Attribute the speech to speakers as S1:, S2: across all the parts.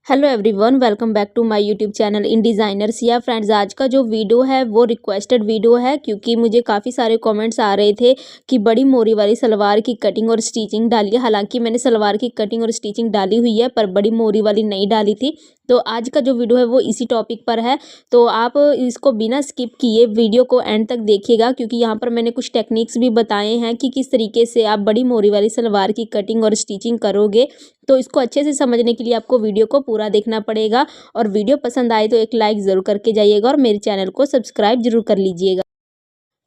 S1: Hello everyone, welcome back to my YouTube channel in designers. या friends, आज का जो वीडियो है वो रिक्वेस्टेड वीडियो है क्योंकि मुझे काफ़ी सारे कमेंट्स आ रहे थे कि बड़ी मोरी वाली सलवार की कटिंग और स्टिचिंग डालिए। हालांकि मैंने सलवार की कटिंग और स्टिचिंग डाली हुई है पर बड़ी मोरी वाली नहीं डाली थी। तो आज का जो वीडियो है वो इसी टॉपिक पर है, तो आप इसको बिना स्किप किए वीडियो को एंड तक देखिएगा क्योंकि यहाँ पर मैंने कुछ टेक्निक्स भी बताए हैं कि किस तरीके से आप बड़ी मोरी वाली सलवार की कटिंग और स्टिचिंग करोगे। तो इसको अच्छे से समझने के लिए आपको वीडियो को पूरा देखना पड़ेगा और वीडियो पसंद आए तो एक लाइक ज़रूर करके जाइएगा और मेरे चैनल को सब्सक्राइब जरूर कर लीजिएगा।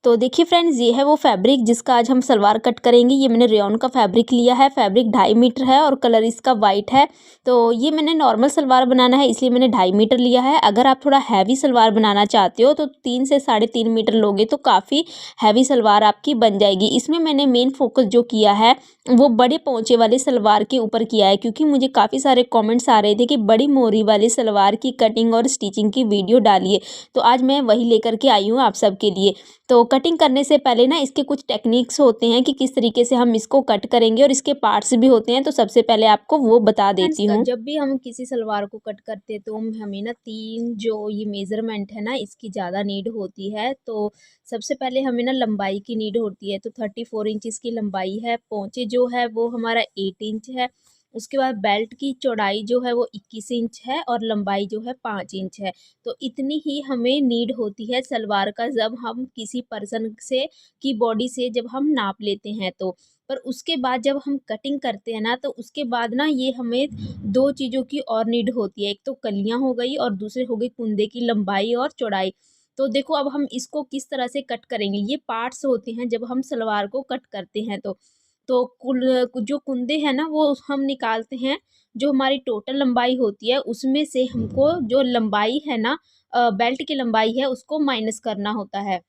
S1: तो देखिए फ्रेंड्स, ये है वो फैब्रिक जिसका आज हम सलवार कट करेंगे। ये मैंने रेयॉन का फैब्रिक लिया है। फैब्रिक 2.5 मीटर है और कलर इसका वाइट है। तो ये मैंने नॉर्मल सलवार बनाना है इसलिए मैंने 2.5 मीटर लिया है। अगर आप थोड़ा हैवी सलवार बनाना चाहते हो तो 3 से 3.5 मीटर लोगे तो काफ़ी हैवी सलवार आपकी बन जाएगी। इसमें मैंने मेन फोकस जो किया है वो बड़े पोंचे वाले सलवार के ऊपर किया है क्योंकि मुझे काफ़ी सारे कॉमेंट्स आ रहे थे कि बड़ी मोरी वाली सलवार की कटिंग और स्टिचिंग की वीडियो डालिए। तो आज मैं वही लेकर के आई हूँ आप सबके लिए। तो कटिंग करने से पहले ना इसके कुछ टेक्निक्स होते हैं कि किस तरीके से हम इसको कट करेंगे और इसके पार्ट्स भी होते हैं। तो सबसे पहले आपको वो बता देती हूँ। जब भी हम किसी सलवार को कट करते हैं तो हमें ना 3 जो ये मेज़रमेंट है ना इसकी ज़्यादा नीड होती है। तो सबसे पहले हमें ना लंबाई की नीड होती है। तो 34 इंच इसकी लंबाई है। पोंचे जो है वो हमारा 8 इंच है। उसके बाद बेल्ट की चौड़ाई जो है वो 21 इंच है और लंबाई जो है 5 इंच है। तो इतनी ही हमें नीड होती है सलवार का जब हम किसी पर्सन से की बॉडी से जब हम नाप लेते हैं तो। पर उसके बाद जब हम कटिंग करते हैं ना तो उसके बाद ना ये हमें 2 चीज़ों की और नीड होती है। एक तो कलियाँ हो गई और दूसरे हो गई कुंदे की लंबाई और चौड़ाई। तो देखो अब हम इसको किस तरह से कट करेंगे। ये पार्ट्स होते हैं जब हम सलवार को कट करते हैं तो जो कुंदे हैं ना वो हम निकालते हैं। जो हमारी टोटल लंबाई होती है उसमें से हमको जो लंबाई है ना बेल्ट की लंबाई है उसको माइनस करना होता है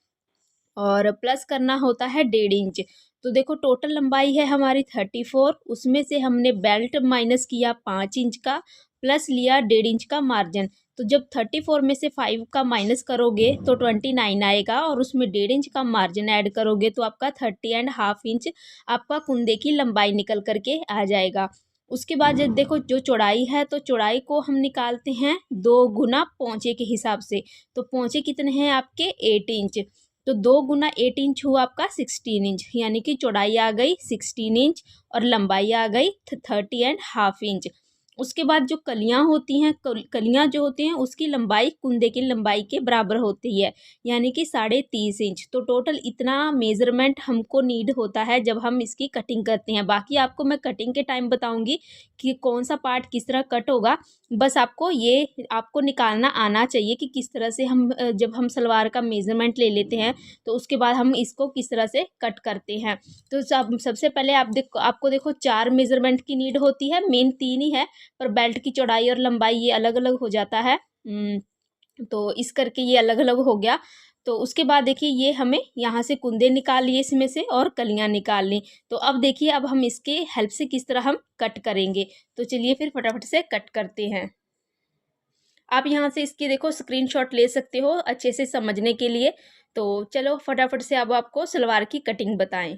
S1: और प्लस करना होता है 1.5 इंच। तो देखो टोटल लंबाई है हमारी 34, उसमें से हमने बेल्ट माइनस किया 5 इंच का, प्लस लिया 1.5 इंच का मार्जिन। तो जब 34 में से 5 का माइनस करोगे तो 29 आएगा और उसमें 1.5 इंच का मार्जिन ऐड करोगे तो आपका 30.5 इंच आपका कुंदे की लंबाई निकल करके आ जाएगा। उसके बाद जब देखो जो चौड़ाई है तो चौड़ाई को हम निकालते हैं 2 गुना पोंचे के हिसाब से। तो पोंचे कितने हैं आपके 8 इंच। तो 2 गुना 8 इंच हुआ आपका 16 इंच, यानी कि चौड़ाई आ गई 16 इंच और लंबाई आ गई 30.5 इंच। उसके बाद जो कलियां होती हैं कलियां जो होती हैं उसकी लंबाई कुंदे की लंबाई के बराबर होती है, यानी कि 30.5 इंच। तो टोटल इतना मेज़रमेंट हमको नीड होता है जब हम इसकी कटिंग करते हैं। बाकी आपको मैं कटिंग के टाइम बताऊंगी कि कौन सा पार्ट किस तरह कट होगा। बस आपको निकालना आना चाहिए कि किस तरह से हम जब हम सलवार का मेज़रमेंट ले लेते हैं तो उसके बाद हम इसको किस तरह से कट करते हैं। तो सबसे पहले आपको देखो 4 मेज़रमेंट की नीड होती है। मेन 3 ही है पर बेल्ट की चौड़ाई और लंबाई ये अलग अलग हो जाता है। तो इस करके ये अलग अलग हो गया। तो उसके बाद देखिए ये हमें यहाँ से कुंदे निकाल लिए इसमें से और कलियाँ निकाल ली। तो अब देखिए अब हम इसके हेल्प से किस तरह हम कट करेंगे। तो चलिए फिर फटाफट से कट करते हैं। आप यहाँ से इसकी देखो स्क्रीनशॉट ले सकते हो अच्छे से समझने के लिए। तो चलो फटाफट से अब आपको सलवार की कटिंग बताएं।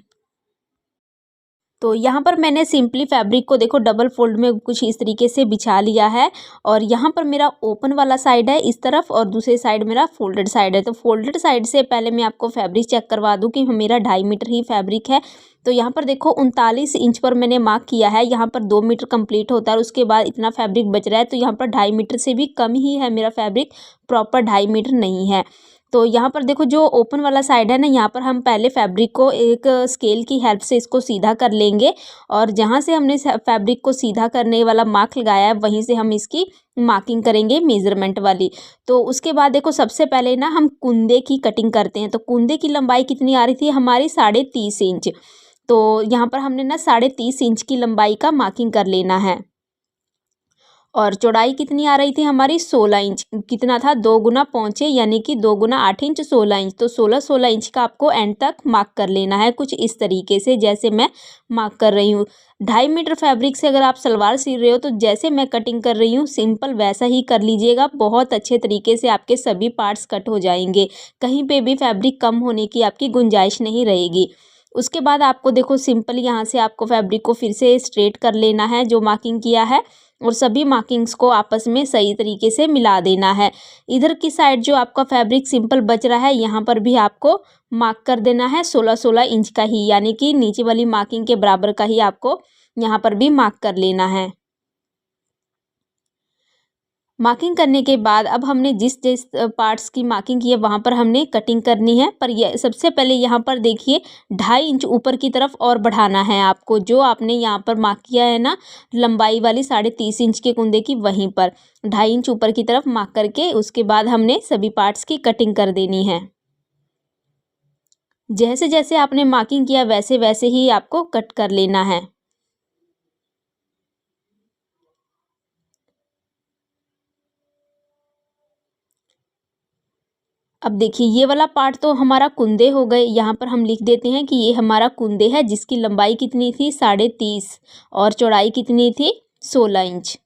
S1: तो यहाँ पर मैंने सिंपली फैब्रिक को देखो डबल फोल्ड में कुछ इस तरीके से बिछा लिया है और यहाँ पर मेरा ओपन वाला साइड है इस तरफ और दूसरे साइड मेरा फोल्डेड साइड है। तो फोल्डेड साइड से पहले मैं आपको फैब्रिक चेक करवा दूँ कि मेरा 2.5 मीटर ही फैब्रिक है। तो यहाँ पर देखो 39 इंच पर मैंने मार्क किया है। यहाँ पर 2 मीटर कंप्लीट होता है और उसके बाद इतना फैब्रिक बच रहा है। तो यहाँ पर 2.5 मीटर से भी कम ही है मेरा फैब्रिक, प्रॉपर 2.5 मीटर नहीं है। तो यहाँ पर देखो जो ओपन वाला साइड है ना यहाँ पर हम पहले फैब्रिक को एक स्केल की हेल्प से इसको सीधा कर लेंगे और जहाँ से हमने फैब्रिक को सीधा करने वाला मार्क लगाया है वहीं से हम इसकी मार्किंग करेंगे मेज़रमेंट वाली। तो उसके बाद देखो सबसे पहले ना हम कुंदे की कटिंग करते हैं। तो कुंदे की लंबाई कितनी आ रही थी हमारी 30.5 इंच। तो यहाँ पर हमने ना 30.5 इंच की लंबाई का मार्किंग कर लेना है और चौड़ाई कितनी आ रही थी हमारी 16 इंच। कितना था 2 गुना पहुँचे यानी कि 2 गुना 8 इंच 16 इंच। तो 16 इंच का आपको एंड तक मार्क कर लेना है कुछ इस तरीके से जैसे मैं मार्क कर रही हूँ। 2.5 मीटर फैब्रिक से अगर आप सलवार सी रहे हो तो जैसे मैं कटिंग कर रही हूँ सिंपल वैसा ही कर लीजिएगा। बहुत अच्छे तरीके से आपके सभी पार्ट्स कट हो जाएंगे, कहीं पे भी फैब्रिक कम होने की आपकी गुंजाइश नहीं रहेगी। उसके बाद आपको देखो सिंपल यहाँ से आपको फैब्रिक को फिर से स्ट्रेट कर लेना है जो मार्किंग किया है। और सभी मार्किंग्स को आपस में सही तरीके से मिला देना है। इधर की साइड जो आपका फैब्रिक सिंपल बच रहा है यहाँ पर भी आपको मार्क कर देना है 16-16 इंच का ही, यानी कि नीचे वाली मार्किंग के बराबर का ही आपको यहाँ पर भी मार्क कर लेना है। मार्किंग करने के बाद अब हमने जिस जिस पार्ट्स की मार्किंग की है वहाँ पर हमने कटिंग करनी है। पर ये सबसे पहले यहाँ पर देखिए 2.5 इंच ऊपर की तरफ और बढ़ाना है आपको, जो आपने यहाँ पर मार्क किया है ना लंबाई वाली 30.5 इंच के कुंदे की, वहीं पर 2.5 इंच ऊपर की तरफ मार्क करके उसके बाद हमने सभी पार्ट्स की कटिंग कर देनी है। जैसे जैसे आपने मार्किंग किया वैसे वैसे ही आपको कट कर लेना है। अब देखिए ये वाला पार्ट तो हमारा कुंदे हो गए। यहाँ पर हम लिख देते हैं कि ये हमारा कुंदे है, जिसकी लंबाई कितनी थी 30.5 और चौड़ाई कितनी थी 16 इंच।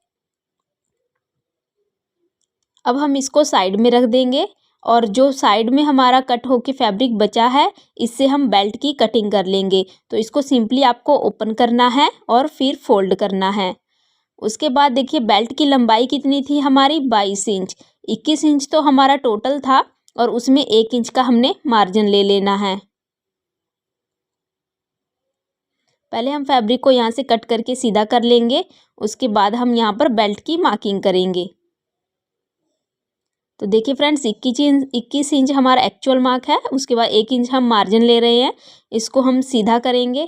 S1: अब हम इसको साइड में रख देंगे और जो साइड में हमारा कट होके फैब्रिक बचा है इससे हम बेल्ट की कटिंग कर लेंगे। तो इसको सिंपली आपको ओपन करना है और फिर फोल्ड करना है। उसके बाद देखिए बेल्ट की लंबाई कितनी थी हमारी 22 इंच। 21 इंच तो हमारा टोटल था और उसमें 1 इंच का हमने मार्जिन ले लेना है। पहले हम फैब्रिक को यहाँ से कट करके सीधा कर लेंगे, उसके बाद हम यहाँ पर बेल्ट की मार्किंग करेंगे। तो देखिए फ्रेंड्स 21 इंच हमारा एक्चुअल मार्क है, उसके बाद 1 इंच हम मार्जिन ले रहे हैं। इसको हम सीधा करेंगे।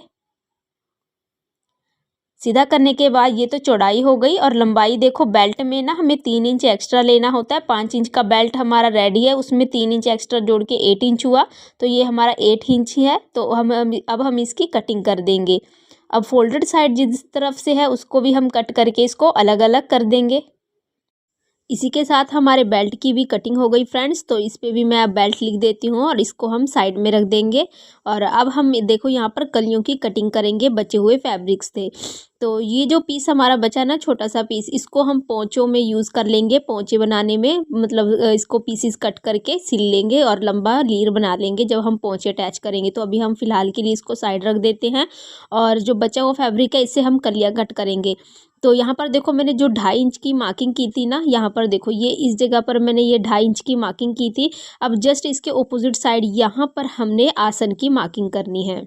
S1: सीधा करने के बाद ये तो चौड़ाई हो गई और लंबाई देखो बेल्ट में ना हमें 3 इंच एक्स्ट्रा लेना होता है। 5 इंच का बेल्ट हमारा रेडी है, उसमें 3 इंच एक्स्ट्रा जोड़ के 8 इंच हुआ, तो ये हमारा 8 इंच ही है। तो अब हम इसकी कटिंग कर देंगे। अब फोल्डेड साइड जिस तरफ से है उसको भी हम कट करके इसको अलग अलग कर देंगे। इसी के साथ हमारे बेल्ट की भी कटिंग हो गई फ्रेंड्स। तो इस पे भी मैं अब बेल्ट लिख देती हूँ और इसको हम साइड में रख देंगे। और अब हम देखो यहाँ पर कलियों की कटिंग करेंगे, बचे हुए फैब्रिक्स थे। तो ये जो पीस हमारा बचा ना छोटा सा पीस, इसको हम पोंचों में यूज़ कर लेंगे। पोंचे बनाने में मतलब इसको पीसेस कट करके सिल लेंगे और लंबा लीर बना लेंगे जब हम पोंचे अटैच करेंगे। तो अभी हम फिलहाल के लिए इसको साइड रख देते हैं और जो बचा हुआ फैब्रिक है इससे हम कलियाँ कट करेंगे। तो यहाँ पर देखो मैंने जो 2.5 इंच की मार्किंग की थी ना, यहाँ पर देखो ये इस जगह पर मैंने ये 2.5 इंच की मार्किंग की थी। अब जस्ट इसके ऑपोजिट साइड यहाँ पर हमने आसन की मार्किंग करनी है।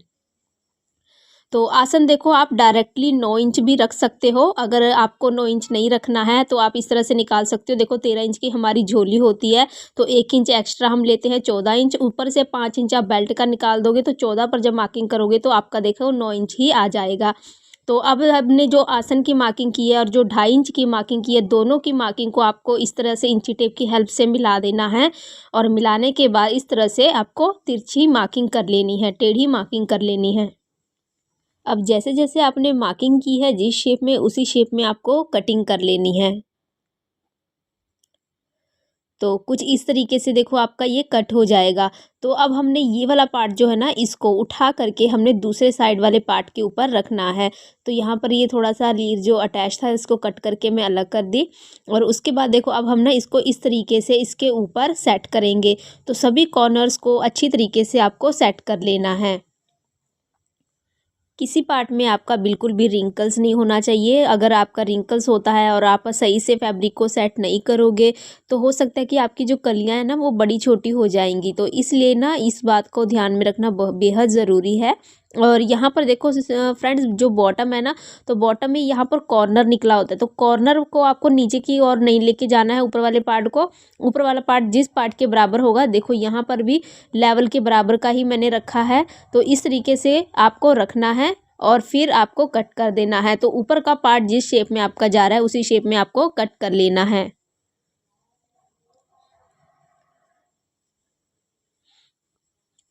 S1: तो आसन देखो आप डायरेक्टली 9 इंच भी रख सकते हो। अगर आपको 9 इंच नहीं रखना है तो आप इस तरह से निकाल सकते हो। देखो 13 इंच की हमारी झोली होती है, तो 1 इंच एक्स्ट्रा हम लेते हैं 14 इंच। ऊपर से 5 इंच आप बेल्ट का निकाल दोगे तो 14 पर जब मार्किंग करोगे तो आपका देखो 9 इंच ही आ जाएगा। तो अब हमने जो आसन की मार्किंग की है और जो 2.5 इंच की मार्किंग की है, दोनों की मार्किंग को आपको इस तरह से इंची टेप की हेल्प से मिला देना है। और मिलाने के बाद इस तरह से आपको तिरछी मार्किंग कर लेनी है, टेढ़ी मार्किंग कर लेनी है। अब जैसे जैसे आपने मार्किंग की है जिस शेप में, उसी शेप में आपको कटिंग कर लेनी है। तो कुछ इस तरीके से देखो आपका ये कट हो जाएगा। तो अब हमने ये वाला पार्ट जो है ना इसको उठा करके हमने दूसरे साइड वाले पार्ट के ऊपर रखना है। तो यहाँ पर ये थोड़ा सा लीर जो अटैच था इसको कट करके मैं अलग कर दी। और उसके बाद देखो अब हम ना इसको इस तरीके से इसके ऊपर सेट करेंगे। तो सभी कॉर्नर्स को अच्छी तरीके से आपको सेट कर लेना है। किसी पार्ट में आपका बिल्कुल भी रिंकल्स नहीं होना चाहिए। अगर आपका रिंकल्स होता है और आप सही से फैब्रिक को सेट नहीं करोगे तो हो सकता है कि आपकी जो कलियां हैं ना वो बड़ी छोटी हो जाएंगी। तो इसलिए ना इस बात को ध्यान में रखना बेहद ज़रूरी है। और यहाँ पर देखो फ्रेंड्स जो बॉटम है ना, तो बॉटम में यहाँ पर कॉर्नर निकला होता है। तो कॉर्नर को आपको नीचे की ओर नहीं लेके जाना है, ऊपर वाले पार्ट को। ऊपर वाला पार्ट जिस पार्ट के बराबर होगा, देखो यहाँ पर भी लेवल के बराबर का ही मैंने रखा है। तो इस तरीके से आपको रखना है और फिर आपको कट कर देना है। तो ऊपर का पार्ट जिस शेप में आपका जा रहा है उसी शेप में आपको कट कर लेना है।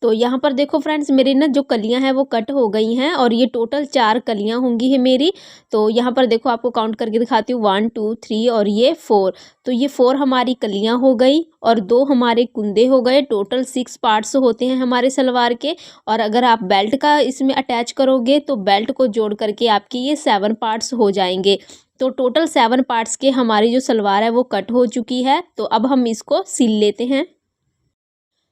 S1: तो यहाँ पर देखो फ्रेंड्स मेरी ना जो कलियां हैं वो कट हो गई हैं और ये टोटल 4 कलियां होंगी है मेरी। तो यहाँ पर देखो आपको काउंट करके दिखाती हूँ 1 2 3 और ये 4। तो ये 4 हमारी कलियां हो गई और 2 हमारे कुंदे हो गए। टोटल 6 पार्ट्स होते हैं हमारे सलवार के। और अगर आप बेल्ट का इसमें अटैच करोगे तो बेल्ट को जोड़ करके आपके ये 7 पार्ट्स हो जाएंगे। तो टोटल 7 पार्ट्स के हमारी जो सलवार है वो कट हो चुकी है। तो अब हम इसको सिल लेते हैं।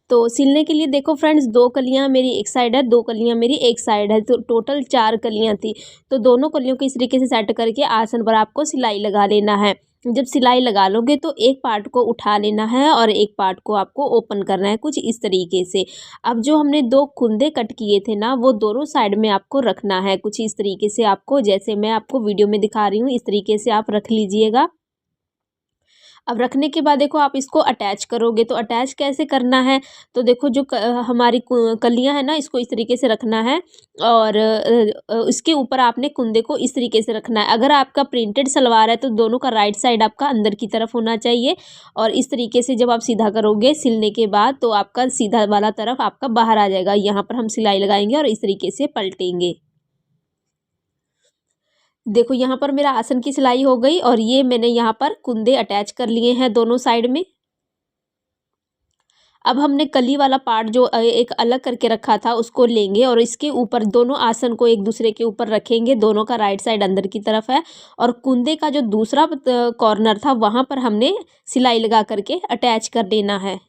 S1: तो सिलने के लिए देखो फ्रेंड्स, 2 कलियाँ मेरी एक साइड है, 2 कलियाँ मेरी एक साइड है, तो टोटल 4 कलियाँ थी। तो दोनों कलियों को इस तरीके से सेट करके आसन पर आपको सिलाई लगा लेना है। जब सिलाई लगा लोगे तो एक पार्ट को उठा लेना है और एक पार्ट को आपको ओपन करना है, कुछ इस तरीके से। अब जो हमने 2 कुंदे कट किए थे ना, वो दोनों साइड में आपको रखना है, कुछ इस तरीके से आपको, जैसे मैं आपको वीडियो में दिखा रही हूँ, इस तरीके से आप रख लीजिएगा। अब रखने के बाद देखो आप इसको अटैच करोगे, तो अटैच कैसे करना है, तो देखो जो हमारी कलियां है ना, इसको इस तरीके से रखना है और इसके ऊपर आपने कुंदे को इस तरीके से रखना है। अगर आपका प्रिंटेड सलवार है तो दोनों का राइट साइड आपका अंदर की तरफ होना चाहिए और इस तरीके से जब आप सीधा करोगे सिलने के बाद तो आपका सीधा वाला तरफ आपका बाहर आ जाएगा। यहाँ पर हम सिलाई लगाएंगे और इस तरीके से पलटेंगे। देखो यहाँ पर मेरा आसन की सिलाई हो गई और ये मैंने यहाँ पर कुंदे अटैच कर लिए हैं दोनों साइड में। अब हमने कली वाला पार्ट जो एक अलग करके रखा था उसको लेंगे और इसके ऊपर दोनों आसन को एक दूसरे के ऊपर रखेंगे। दोनों का राइट साइड अंदर की तरफ है और कुंदे का जो दूसरा कॉर्नर था वहाँ पर हमने सिलाई लगा करके अटैच कर देना है।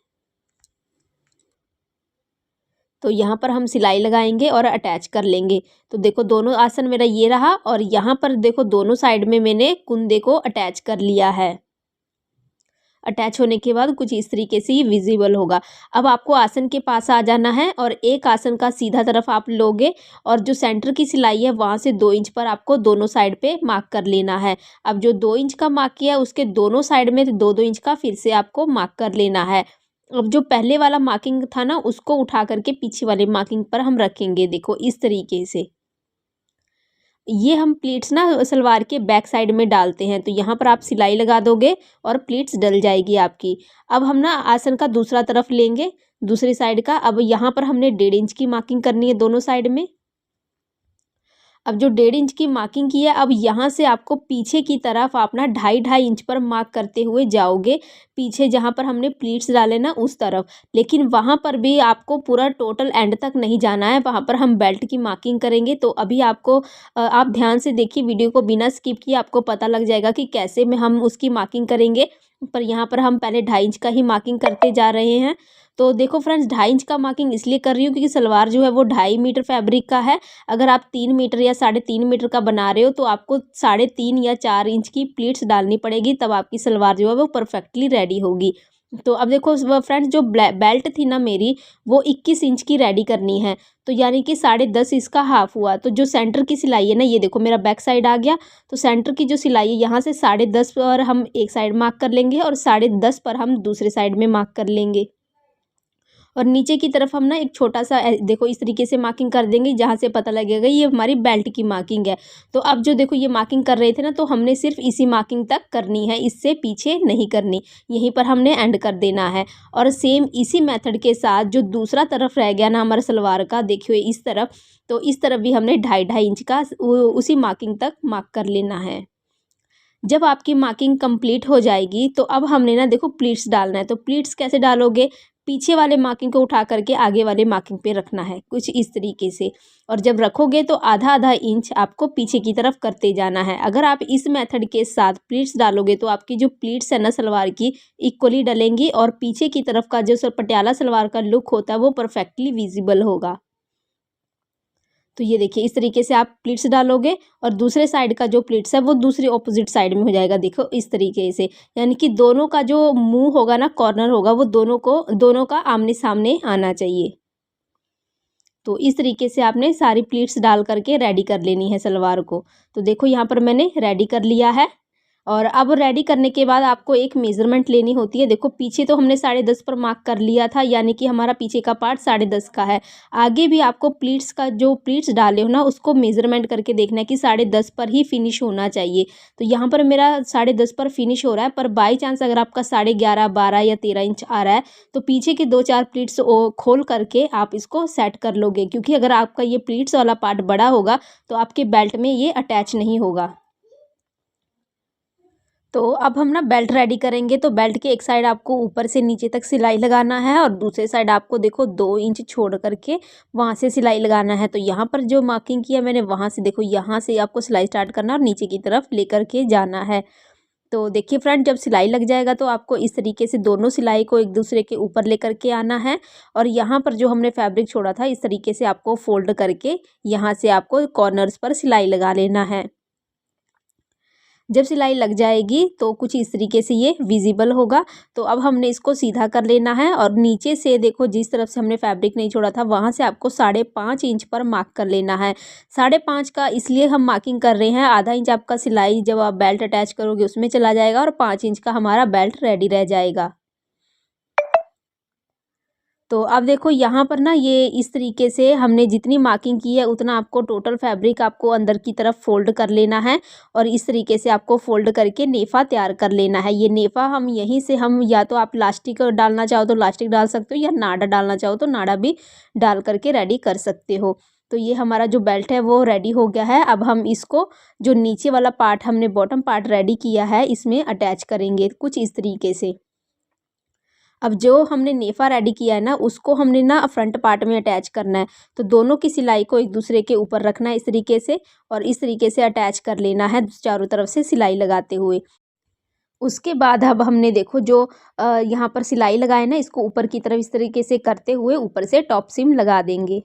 S1: तो यहाँ पर हम सिलाई लगाएंगे और अटैच कर लेंगे। तो देखो दोनों आसन मेरा ये रहा और यहाँ पर देखो दोनों साइड में मैंने कुंदे को अटैच कर लिया है। अटैच होने के बाद कुछ इस तरीके से ये विजिबल होगा। अब आपको आसन के पास आ जाना है और एक आसन का सीधा तरफ आप लोगे और जो सेंटर की सिलाई है वहाँ से 2 इंच पर आपको दोनों साइड पे मार्क कर लेना है। अब जो 2 इंच का मार्क किया है उसके दोनों साइड में 2-2 इंच का फिर से आपको मार्क कर लेना है। अब जो पहले वाला मार्किंग था ना उसको उठा करके पीछे वाले मार्किंग पर हम रखेंगे, देखो इस तरीके से। ये हम प्लीट्स ना सलवार के बैक साइड में डालते हैं, तो यहाँ पर आप सिलाई लगा दोगे और प्लीट्स डल जाएगी आपकी। अब हम ना आसन का दूसरा तरफ लेंगे, दूसरी साइड का। अब यहाँ पर हमने 1.5 इंच की मार्किंग करनी है दोनों साइड में। अब जो 1.5 इंच की मार्किंग की है, अब यहाँ से आपको पीछे की तरफ आप ना 2.5 इंच पर मार्क करते हुए जाओगे, पीछे जहाँ पर हमने प्लीट्स डाले ना उस तरफ। लेकिन वहाँ पर भी आपको पूरा टोटल एंड तक नहीं जाना है, वहाँ पर हम बेल्ट की मार्किंग करेंगे। तो अभी आपको आप ध्यान से देखिए वीडियो को, बिना स्किप किए आपको पता लग जाएगा कि कैसे में हम उसकी मार्किंग करेंगे। पर यहाँ पर हम पहले 2.5 इंच का ही मार्किंग करते जा रहे हैं। तो देखो फ्रेंड्स, 2.5 इंच का मार्किंग इसलिए कर रही हूँ क्योंकि सलवार जो है वो 2.5 मीटर फैब्रिक का है। अगर आप 3 मीटर या 3.5 मीटर का बना रहे हो तो आपको 3.5 या 4 इंच की प्लीट्स डालनी पड़ेगी, तब आपकी सलवार जो है वो परफेक्टली रेडी होगी। तो अब देखो फ्रेंड्स, जो बेल्ट थी ना मेरी, वो 21 इंच की रेडी करनी है। तो यानी कि 10.5 इसका हाफ हुआ। तो जो सेंटर की सिलाई है ना, ये देखो मेरा बैक साइड आ गया। तो सेंटर की जो सिलाई है यहाँ से 10.5 पर हम एक साइड मार्क कर लेंगे और 10.5 पर हम दूसरे साइड में मार्क कर लेंगे। और नीचे की तरफ हम ना एक छोटा सा देखो इस तरीके से मार्किंग कर देंगे, जहाँ से पता लगेगा ये हमारी बेल्ट की मार्किंग है। तो अब जो देखो ये मार्किंग कर रहे थे ना, तो हमने सिर्फ इसी मार्किंग तक करनी है, इससे पीछे नहीं करनी। यहीं पर हमने एंड कर देना है। और सेम इसी मेथड के साथ जो दूसरा तरफ रह गया ना हमारे सलवार का, देखिए इस तरफ, तो इस तरफ भी हमने 2.5 इंच का उसी मार्किंग तक मार्क कर लेना है। जब आपकी मार्किंग कंप्लीट हो जाएगी तो अब हमने ना देखो प्लीट्स डालना है। तो प्लीट्स कैसे डालोगे, पीछे वाले मार्किंग को उठा करके आगे वाले मार्किंग पे रखना है, कुछ इस तरीके से। और जब रखोगे तो आधा आधा इंच आपको पीछे की तरफ करते जाना है। अगर आप इस मेथड के साथ प्लीट्स डालोगे तो आपकी जो प्लीट्स है ना सलवार की, इक्वली डलेंगी और पीछे की तरफ का जो पटियाला सलवार का लुक होता है वो परफेक्टली विजिबल होगा। तो ये देखिए इस तरीके से आप प्लीट्स डालोगे और दूसरे साइड का जो प्लीट्स है वो दूसरी ऑपोजिट साइड में हो जाएगा, देखो इस तरीके से। यानी कि दोनों का जो मुंह होगा ना, कॉर्नर होगा, वो दोनों का आमने सामने आना चाहिए। तो इस तरीके से आपने सारी प्लीट्स डाल करके रेडी कर लेनी है सलवार को। तो देखो यहाँ पर मैंने रेडी कर लिया है। और अब रेडी करने के बाद आपको एक मेज़रमेंट लेनी होती है। देखो पीछे तो हमने 10.5 पर मार्क कर लिया था, यानी कि हमारा पीछे का पार्ट 10.5 का है। आगे भी आपको प्लीट्स का जो प्लीट्स डाले हो ना उसको मेज़रमेंट करके देखना है कि 10.5 पर ही फिनिश होना चाहिए। तो यहाँ पर मेरा 10.5 पर फिनिश हो रहा है, पर बाई चांस अगर आपका 11.5, 12 या 13 इंच आ रहा है तो पीछे के 2-4 प्लीट्स खोल करके आप इसको सेट कर लोगे, क्योंकि अगर आपका ये प्लीट्स वाला पार्ट बड़ा होगा तो आपके बेल्ट में ये अटैच नहीं होगा। तो अब हम ना बेल्ट रेडी करेंगे। तो बेल्ट के एक साइड आपको ऊपर से नीचे तक सिलाई लगाना है और दूसरे साइड आपको देखो 2 इंच छोड़ करके वहाँ से सिलाई लगाना है। तो यहाँ पर जो मार्किंग किया मैंने, वहाँ से देखो यहाँ से आपको सिलाई स्टार्ट करना और नीचे की तरफ लेकर के जाना है। तो देखिए फ्रेंड, जब सिलाई लग जाएगा तो आपको इस तरीके से दोनों सिलाई को एक दूसरे के ऊपर लेकर के आना है और यहाँ पर जो हमने फैब्रिक छोड़ा था इस तरीके से आपको फोल्ड करके यहाँ से आपको कॉर्नर्स पर सिलाई लगा लेना है। जब सिलाई लग जाएगी तो कुछ इस तरीके से ये विजिबल होगा। तो अब हमने इसको सीधा कर लेना है और नीचे से देखो जिस तरफ से हमने फैब्रिक नहीं छोड़ा था वहाँ से आपको 5.5 इंच पर मार्क कर लेना है। 5.5 का इसलिए हम मार्किंग कर रहे हैं, आधा इंच आपका सिलाई जब आप बेल्ट अटैच करोगे उसमें चला जाएगा और 5 इंच का हमारा बेल्ट रेडी रह जाएगा। तो अब देखो यहाँ पर ना ये इस तरीके से हमने जितनी मार्किंग की है उतना आपको टोटल फैब्रिक आपको अंदर की तरफ फोल्ड कर लेना है और इस तरीके से आपको फोल्ड करके नेफा तैयार कर लेना है। ये नेफा हम यहीं से हम या तो आप लास्टिक डालना चाहो तो लास्टिक डाल सकते हो या नाड़ा डालना चाहो तो नाड़ा भी डाल करके रेडी कर सकते हो। तो ये हमारा जो बेल्ट है वो रेडी हो गया है। अब हम इसको जो नीचे वाला पार्ट हमने बॉटम पार्ट रेडी किया है इसमें अटैच करेंगे कुछ इस तरीके से। अब जो हमने नेफा रेडी किया है ना उसको हमने ना फ्रंट पार्ट में अटैच करना है। तो दोनों की सिलाई को एक दूसरे के ऊपर रखना है इस तरीके से और इस तरीके से अटैच कर लेना है चारों तरफ से सिलाई लगाते हुए। उसके बाद अब हमने देखो जो यहाँ पर सिलाई लगाए ना इसको ऊपर की तरफ इस तरीके से करते हुए ऊपर से टॉप सीम लगा देंगे।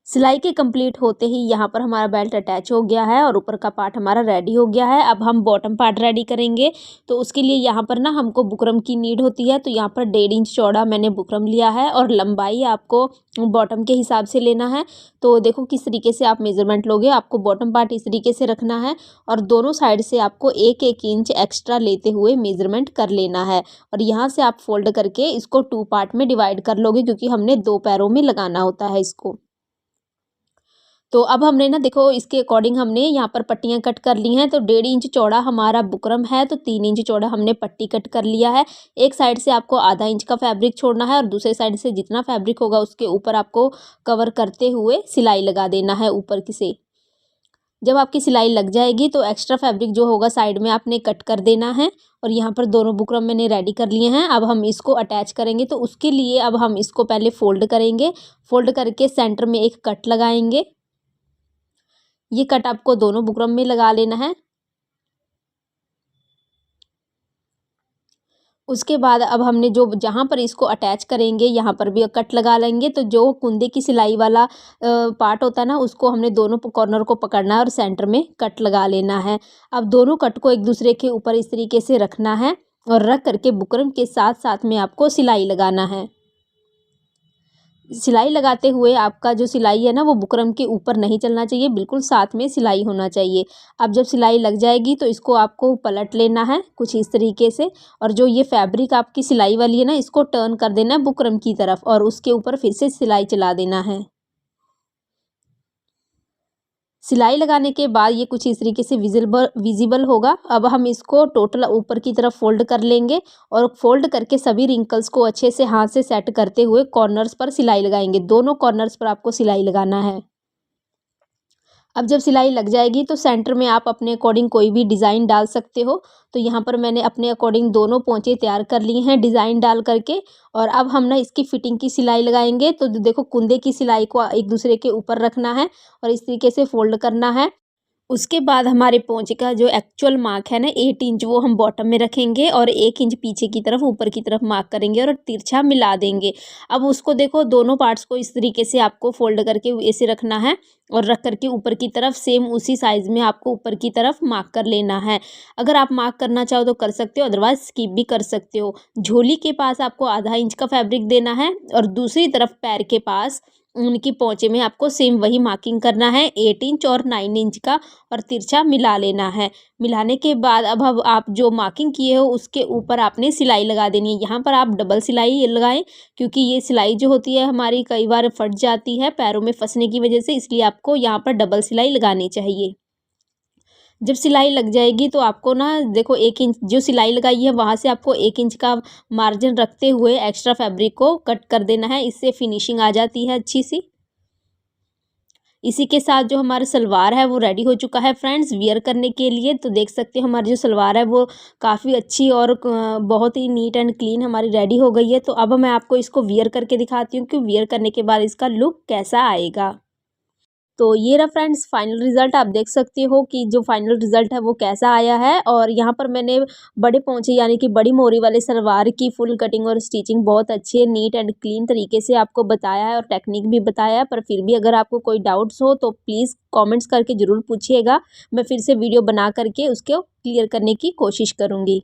S1: सिलाई के कंप्लीट होते ही यहाँ पर हमारा बेल्ट अटैच हो गया है और ऊपर का पार्ट हमारा रेडी हो गया है। अब हम बॉटम पार्ट रेडी करेंगे। तो उसके लिए यहाँ पर ना हमको बुकरम की नीड होती है। तो यहाँ पर 1.5 इंच चौड़ा मैंने बुकरम लिया है और लंबाई आपको बॉटम के हिसाब से लेना है। तो देखो किस तरीके से आप मेज़रमेंट लोगे, आपको बॉटम पार्ट इस तरीके से रखना है और दोनों साइड से आपको 1-1 इंच एक्स्ट्रा लेते हुए मेज़रमेंट कर लेना है और यहाँ से आप फोल्ड करके इसको 2 पार्ट में डिवाइड कर लोगे क्योंकि हमने 2 पैरों में लगाना होता है इसको। तो अब हमने ना देखो इसके अकॉर्डिंग हमने यहाँ पर पट्टियाँ कट कर ली हैं। तो 1.5 इंच चौड़ा हमारा बुकरम है तो 3 इंच चौड़ा हमने पट्टी कट कर लिया है। एक साइड से आपको आधा इंच का फैब्रिक छोड़ना है और दूसरे साइड से जितना फैब्रिक होगा उसके ऊपर आपको कवर करते हुए सिलाई लगा देना है ऊपर की से। जब आपकी सिलाई लग जाएगी तो एक्स्ट्रा फैब्रिक जो होगा साइड में आपने कट कर देना है और यहाँ पर दोनों बुकरम मैंने रेडी कर लिए हैं। अब हम इसको अटैच करेंगे तो उसके लिए अब हम इसको पहले फोल्ड करेंगे। फोल्ड करके सेंटर में एक कट लगाएंगे। ये कट आपको दोनों बुकरम में लगा लेना है। उसके बाद अब हमने जो जहाँ पर इसको अटैच करेंगे यहाँ पर भी कट लगा लेंगे। तो जो कुंदे की सिलाई वाला पार्ट होता है ना उसको हमने दोनों कॉर्नर को पकड़ना है और सेंटर में कट लगा लेना है। अब दोनों कट को एक दूसरे के ऊपर इस तरीके से रखना है और रख करके बुकरम के साथ साथ में आपको सिलाई लगाना है। सिलाई लगाते हुए आपका जो सिलाई है ना वो बुकरम के ऊपर नहीं चलना चाहिए, बिल्कुल साथ में सिलाई होना चाहिए। अब जब सिलाई लग जाएगी तो इसको आपको पलट लेना है कुछ इस तरीके से और जो ये फैब्रिक आपकी सिलाई वाली है ना इसको टर्न कर देना है बुकरम की तरफ और उसके ऊपर फिर से सिलाई चला देना है। सिलाई लगाने के बाद ये कुछ इस तरीके से विजिबल होगा। अब हम इसको टोटल ऊपर की तरफ फोल्ड कर लेंगे और फोल्ड करके सभी रिंकल्स को अच्छे से हाथ से सेट करते हुए कॉर्नर्स पर सिलाई लगाएंगे। दोनों कॉर्नर्स पर आपको सिलाई लगाना है। अब जब सिलाई लग जाएगी तो सेंटर में आप अपने अकॉर्डिंग कोई भी डिज़ाइन डाल सकते हो। तो यहाँ पर मैंने अपने अकॉर्डिंग दोनों पोंचे तैयार कर लिए हैं डिज़ाइन डाल करके और अब हम ना इसकी फिटिंग की सिलाई लगाएंगे। तो देखो कुंदे की सिलाई को एक दूसरे के ऊपर रखना है और इस तरीके से फोल्ड करना है। उसके बाद हमारे पोंचे का जो एक्चुअल मार्क है ना 8 इंच वो हम बॉटम में रखेंगे और 1 इंच पीछे की तरफ ऊपर की तरफ मार्क करेंगे और तिरछा मिला देंगे। अब उसको देखो दोनों पार्ट्स को इस तरीके से आपको फोल्ड करके ऐसे रखना है और रख करके ऊपर की तरफ सेम उसी साइज़ में आपको ऊपर की तरफ मार्क कर लेना है। अगर आप मार्क करना चाहो तो कर सकते हो, अदरवाइज स्किप भी कर सकते हो। झोली के पास आपको आधा इंच का फैब्रिक देना है और दूसरी तरफ पैर के पास उनकी पोंचे में आपको सेम वही मार्किंग करना है 8 इंच और 9 इंच का और तिरछा मिला लेना है। मिलाने के बाद अब आप जो मार्किंग किए हो उसके ऊपर आपने सिलाई लगा देनी है। यहाँ पर आप डबल सिलाई लगाएं क्योंकि ये सिलाई जो होती है हमारी कई बार फट जाती है पैरों में फंसने की वजह से, इसलिए आपको यहाँ पर डबल सिलाई लगानी चाहिए। जब सिलाई लग जाएगी तो आपको ना देखो 1 इंच जो सिलाई लगाई है वहाँ से आपको 1 इंच का मार्जिन रखते हुए एक्स्ट्रा फैब्रिक को कट कर देना है। इससे फिनिशिंग आ जाती है अच्छी सी। इसी के साथ जो हमारा सलवार है वो रेडी हो चुका है फ्रेंड्स वियर करने के लिए। तो देख सकते हो हमारी जो सलवार है वो काफ़ी अच्छी और बहुत ही नीट एंड क्लीन हमारी रेडी हो गई है। तो अब मैं आपको इसको वियर करके दिखाती हूँ कि वियर करने के बाद इसका लुक कैसा आएगा। तो ये रहा फ्रेंड्स फाइनल रिज़ल्ट। आप देख सकते हो कि जो फाइनल रिज़ल्ट है वो कैसा आया है। और यहाँ पर मैंने बड़े पोंचे यानी कि बड़ी मोरी वाले सलवार की फुल कटिंग और स्टिचिंग बहुत अच्छी है, नीट एंड क्लीन तरीके से आपको बताया है और टेक्निक भी बताया है। पर फिर भी अगर आपको कोई डाउट्स हो तो प्लीज़ कमेंट्स करके ज़रूर पूछिएगा। मैं फिर से वीडियो बना करके उसको क्लियर करने की कोशिश करूँगी।